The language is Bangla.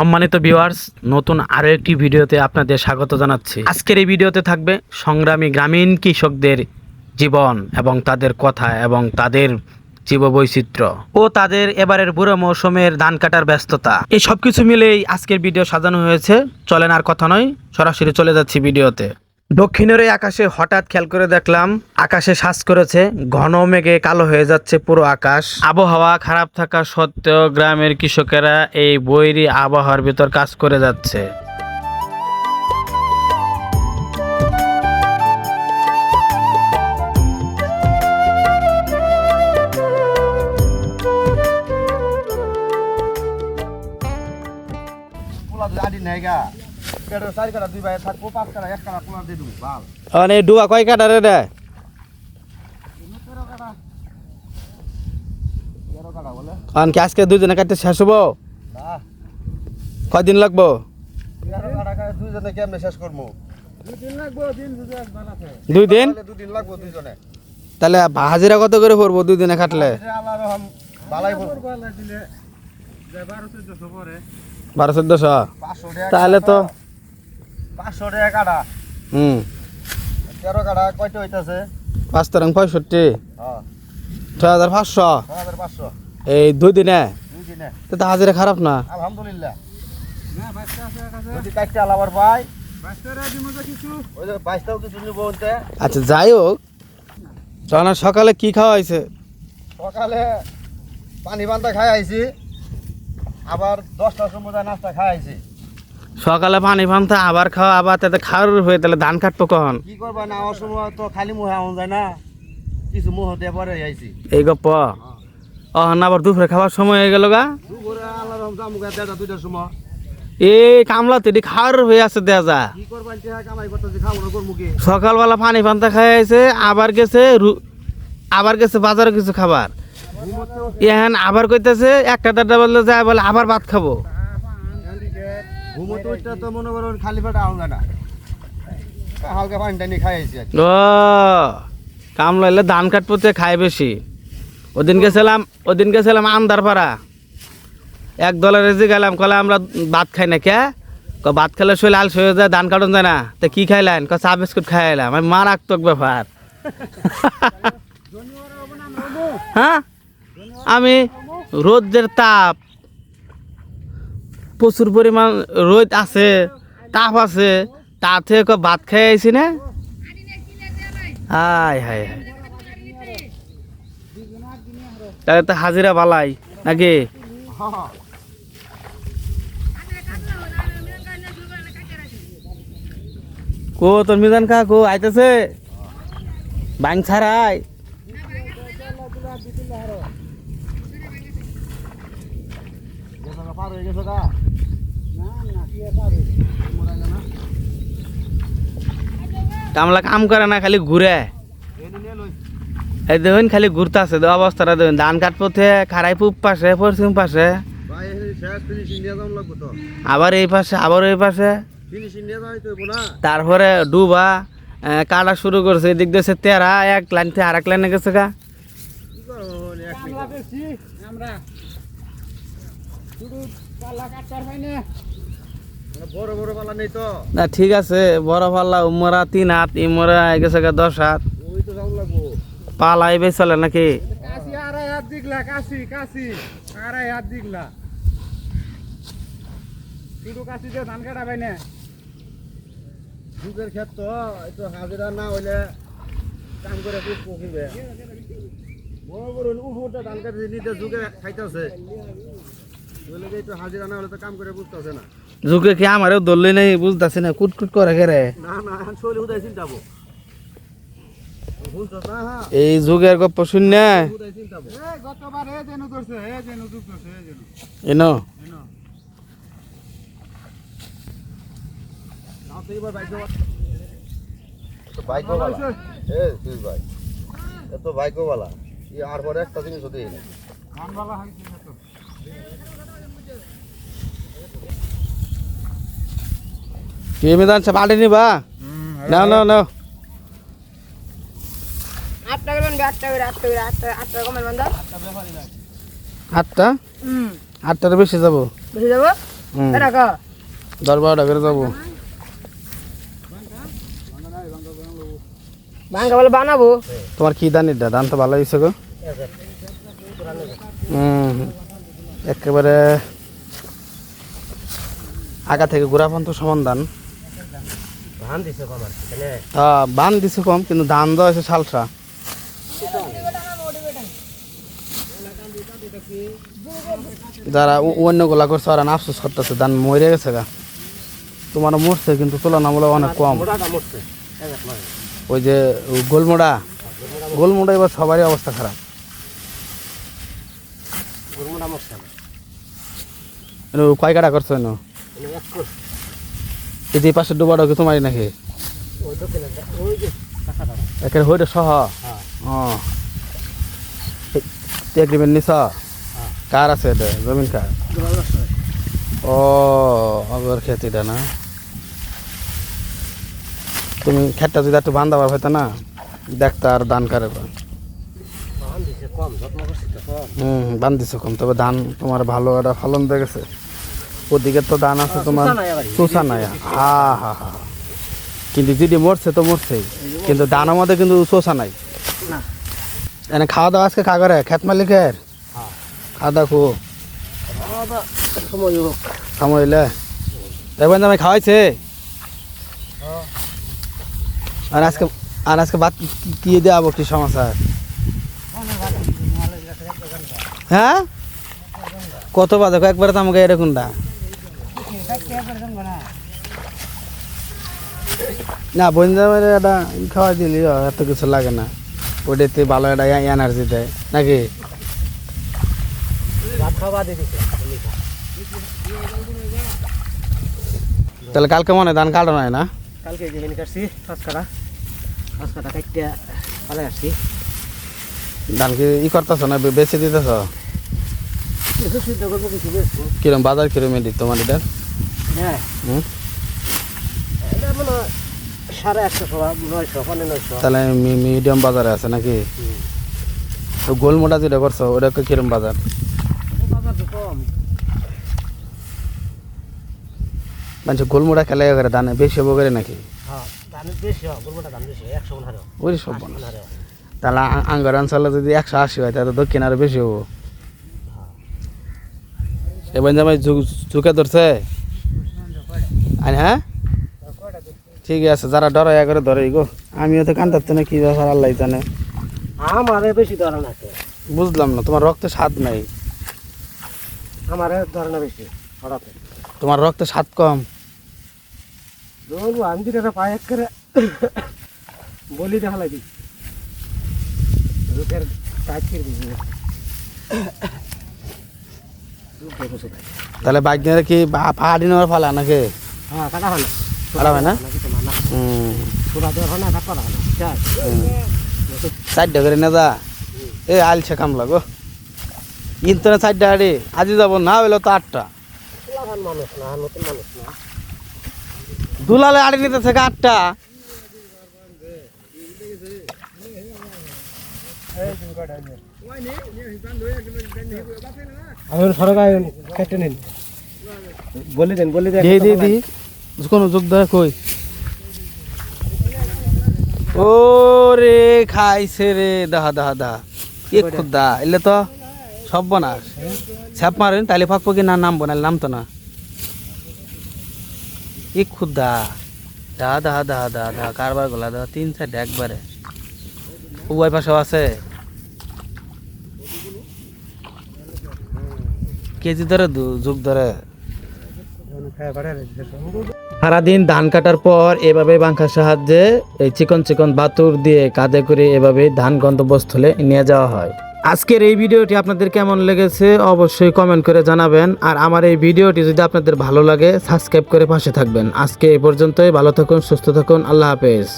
সম্মানিত ভিউয়ার্স, নতুন আরো একটি ভিডিওতে আপনাদের স্বাগত জানাচ্ছি। আজকের এই ভিডিওতে থাকবে সংগ্রামী গ্রামীণ কৃষকদের জীবন এবং তাদের কথা এবং তাদের জীববৈচিত্র্য ও তাদের এবারের বুড়ো মৌসুমের ধান কাটার ব্যস্ততা, এই সবকিছু মিলেই আজকের ভিডিও সাজানো হয়েছে। চলেন আর কথা নয়, সরাসরি চলে যাচ্ছি ভিডিওতে। দক্ষিণের এই আকাশে হঠাৎ খেয়াল করে দেখলাম আকাশে সাজ করেছে, ঘন মেঘে কালো হয়ে যাচ্ছে পুরো আকাশ। আবহাওয়া খারাপ থাকা সত্ত্বেও গ্রামের কৃষকেরা এই বৈরী আবহাওয়ার ভিতর কাজ করে যাচ্ছে। মানে ডুয়া কয় কাটা রে রে? কারণ কি আজকে দুজনে কাটতে শেষ হবো? কয়দিন লাগবো? দুই দিন? তাহলে হাজিরা কত করে পড়বো দুই দিনে কাটলে? 1200-1400। তাহলে তো 500 টাকা কাটা। 13 কাটা কয়টা হইতাছে? 5 তরং 65। 6500। 6500 এই দুই দিনে? দুই দিনে। তো হাজিরা খারাপ না। আলহামদুলিল্লাহ। না বাইস্তা আছে কাছে। যদি কাটতে আলাবার ভাই। বাইস্তারা দিমু যা কিছু। ওই যে বাইস্তাও কিছু নিব ওনতে। আচ্ছা যাই হোক, চলা সকালে কি খাওয়া হয়েছে? সকালে পানি পান্তা খাই আইছি, আবার 10টার সময় নাস্তা খাই আইছি। সকালে পানি পান্তা আবার খাওয়া, আবার তাতে খাওয়ার হয়ে তাহলে ধান কাটবো কখন? কি করবা না, আমার সময় তো খালি মুহে আউন যায় না, কিছু মুহ দিয়ে পরে আইছি। এই গপ্প আবার দুপুরে খাওয়ার সময় হয়ে গেল গা। দুপুরে আল্লাহর রহম জামু গা 2টার সময়। এই কামলা তো খাওয়ার হয়ে আছে দেয়া যা। কি করবা টিয়া কামাই করতেছি, খাবো না করমু কি? সকালবেলা পানি পান্তা খাই আছে, আবার গেছে বাজারে কিছু খাবার। এখন আবার কইতেছে 1টা বললে যায় বলে আবার ভাত খাবো। ঘুমোতে ওইটা তো মনে করুন খালি পেটে আউন যায় না, হালকা পানি টানি খাই আইছি। ও কামলা এলে ধান কাটপোতে খায় বেশি। ওদিন গেছিলাম আন্দারপাড়া, এক দলের রেজি গেলাম, কলে আমরা ভাত খাই না কে? ভাত খেলে শরীর আলস হয়ে যায়, ধান কাটন যায় না। তো কি খাইলেন? চা বিস্কুট খাইলাম। আমি মারাত্মক ব্যাপার। হ্যাঁ, আমি রোদের তাপ, প্রচুর পরিমাণ রোদ আছে, তাপ আছে, তাতে ভাত খাই আইছি না। হাই হাই হাই, তাহলে তো হাজিরা বালাই নাকি? কো তোর মিজান কা কো আইতেছে বাং ছাড়াই? কামলা কাম করে না, খালি ঘুরে। এই দেখুন খালি ঘুরতে আছে, অবস্থাটা দেখুন। ধান কাটপথে খারাই পূব পাশে, পশ্চিম পাশে, আবার এই পাশে, আবার ওই পাশে, তারপরে ডুবা কাটা শুরু করছে। এদিক দিয়ে তেরা এক লাইন থেকে আর এক লাইনে গেছে গা। না ঠিক আছে, বড় পাল্লা উমরা 3 হাত, ইমরা গেছে গা 10 হাত। পালাই চলে নাকি? ধান কাটা পাই না যুগের ক্ষেত্র, একটু হাজিরা না হইলে কাম করে খুব পকিবে। মনে করুন উপরটা ধান কাটে নিতে যুগে খাইতেছে, একটু হাজিরা না হলে তো কাম করে বুঝতেছে না। যুগে কি আমারও ধরলে নেই, বুঝতেছি না, কুটকুট করে গেরে। না না শরীর উদয় চিন্তাবো, এই যুগের গপ্প শূন্য গতবার এনো ভাগ্যবালা আর পরে একটা জিনিস হতে কি মেদান সব আড়ে নিবা? নাও নাও নাও। 8 টাকা বন্ধ, 8 টাকা কমের বন্ধ। 8টা? 8টার বেশি যাবো। বেশি যাব? এটা কো দরবারটা করে যাবো। ভাঙ্গা বলে বানাবো তোমার কি ধান এটা? ধান তো ভালো হয়েছে গো। একেবারে আগা থেকে গোড়া পর্যন্ত সমান ধান। ধান দিছে কম আর বান দিছে কম, কিন্তু ধান দেওয়া হয়েছে সালসা। যারা অন্য গোলা করছে ওরা আফসোস করতেছে, ধান মরে গেছে গা। তোমার মরছে কিন্তু তুলনামূলক অনেক কম। ওই যে গোলমোড়া, গোলমোড়া এবার সবারই অবস্থা খারাপ। কয় কাটা করছো এনো? এই যে পাশে ডুবাটা কি তোমারই নাকি? একের হইটা সহ এগ্রিমেন্ট নিছ? কার আছে এটা? জমিন কার? ও আগর খেতিটা না? তুমি খেতটা যদি একটু বান্ধাবার হইতো না, দেখতে আর ধান কারে। বান দিছে কম, তবে ধান তোমার ভালো একটা ফলন দেখেছে। ওদিকে তো ধান আছে তোমার চোষা নাই। হা হা হা, কিন্তু যদি মরছে তো মরছেই, কিন্তু ধানের মধ্যে কিন্তু চোষা নাই। এনে খাওয়া দাওয়া আজকে কাগরে খেত মালিকের খাওয়া দাওয়া খুব সময় হইলে দেখবেন আমি খাওয়াইছে। আর আজকে ভাত কি দেওয়াবো? কি সমাচার? হ্যাঁ কত বাজে? একবারে তো আমাকে এরকমটা না বন্ধুদের একটা খাওয়াই দিলি এত কিছু লাগে না। ওটাতে ভালো একটা এনার্জি দেয় নাকি? তাহলে কালকে মনে হয় ধান কাটানো হয় না? কালকে জমিন কাটছি 5 কাটা কাটিয়া পালাই আসছি। ধান কি করতেছ না বেশি দিতেছ? কিছু সিদ্ধ করবো, কিছু বেশি। কিরম বাজার কিরম এটি তোমার এটা? হ্যাঁ এটা মনে হয় 150 900 তাহলে মিডিয়াম বাজারে আছে নাকি? তো গোলমোটা যেটা করছো ওটা কিরম বাজার? বাজার তো কম। মানে গোলমোটা খেলে করে ধানে বেশি হবো করে নাকি? হ্যাঁ ধানের বেশি হয়, গরুটা দাম বেশি 100 হারে। ওই সব তাহলে আঙ্গার অঞ্চলে যদি 180 হয় তাহলে দক্ষিণ আরো বেশি হবো। এবার জামাই ঝুঁকে ধরছে। হ্যাঁ ঠিক আছে, যারা ডরাই করে ধরে গো। আমিও তো কান্দাচ্ছি না, কি ব্যাপার আল্লাহ জানে। আমারে বেশি ধরন আছে। বুঝলাম না, তোমার রক্তে স্বাদ নাই। আমারে ধরন বেশি হঠাৎ। তোমার রক্তে স্বাদ কম। বলবো আমি যেটা পায়ে করে বলি দেখা লাগি রুটের টাইট করে দিবি। তাহলে বাইক নিয়ে কি পাহাড়ি নেওয়ার ফালা নাকি? হ্যাঁ কাটা হয় না, ফালা হয় না? পুরা দেওয়ার হয় না, কাটা হয় না। 4টা করে নেদা এ আলছে কামলা গো। কিন্তু না 4টা গাড়ি আজি যাব না হইলো তো 8টা। মানুষ না, নতুন মানুষ না। দুলালে আড়ি নিতে থেকে 8টা। আমি সরকার কেটে নিন, বলে দেন দি কোনো যোগ দেয় কই? ও রে খাইছে রে, দাহা দাহা দাহা এ খুদা এলে তো সব বনাস ছাপ মারেন তাহলে ফাঁকবো কি না? নাম বনালে নাম তো না। এ খুদা দাহা দাহা দাহা দাহা দাহা কারবার গোলা দাহা 3-4 একবারে। উভয় পাশেও আছে কেজি ধরে যুগ ধরে। সারাদিন ধান কাটার পর এভাবে বাঙ্কার সাহায্যে এই চিকন চিকন বাতুর দিয়ে কাঁধে করে এভাবে ধান গন্তব্যস্থলে নিয়ে যাওয়া হয়। আজকের এই ভিডিওটি আপনাদের কেমন লেগেছে অবশ্যই কমেন্ট করে জানাবেন। আর আমার এই ভিডিওটি যদি আপনাদের ভালো লাগে সাবস্ক্রাইব করে পাশে থাকবেন। আজকে এই পর্যন্তই, ভালো থাকুন, সুস্থ থাকুন, আল্লাহ হাফেজ।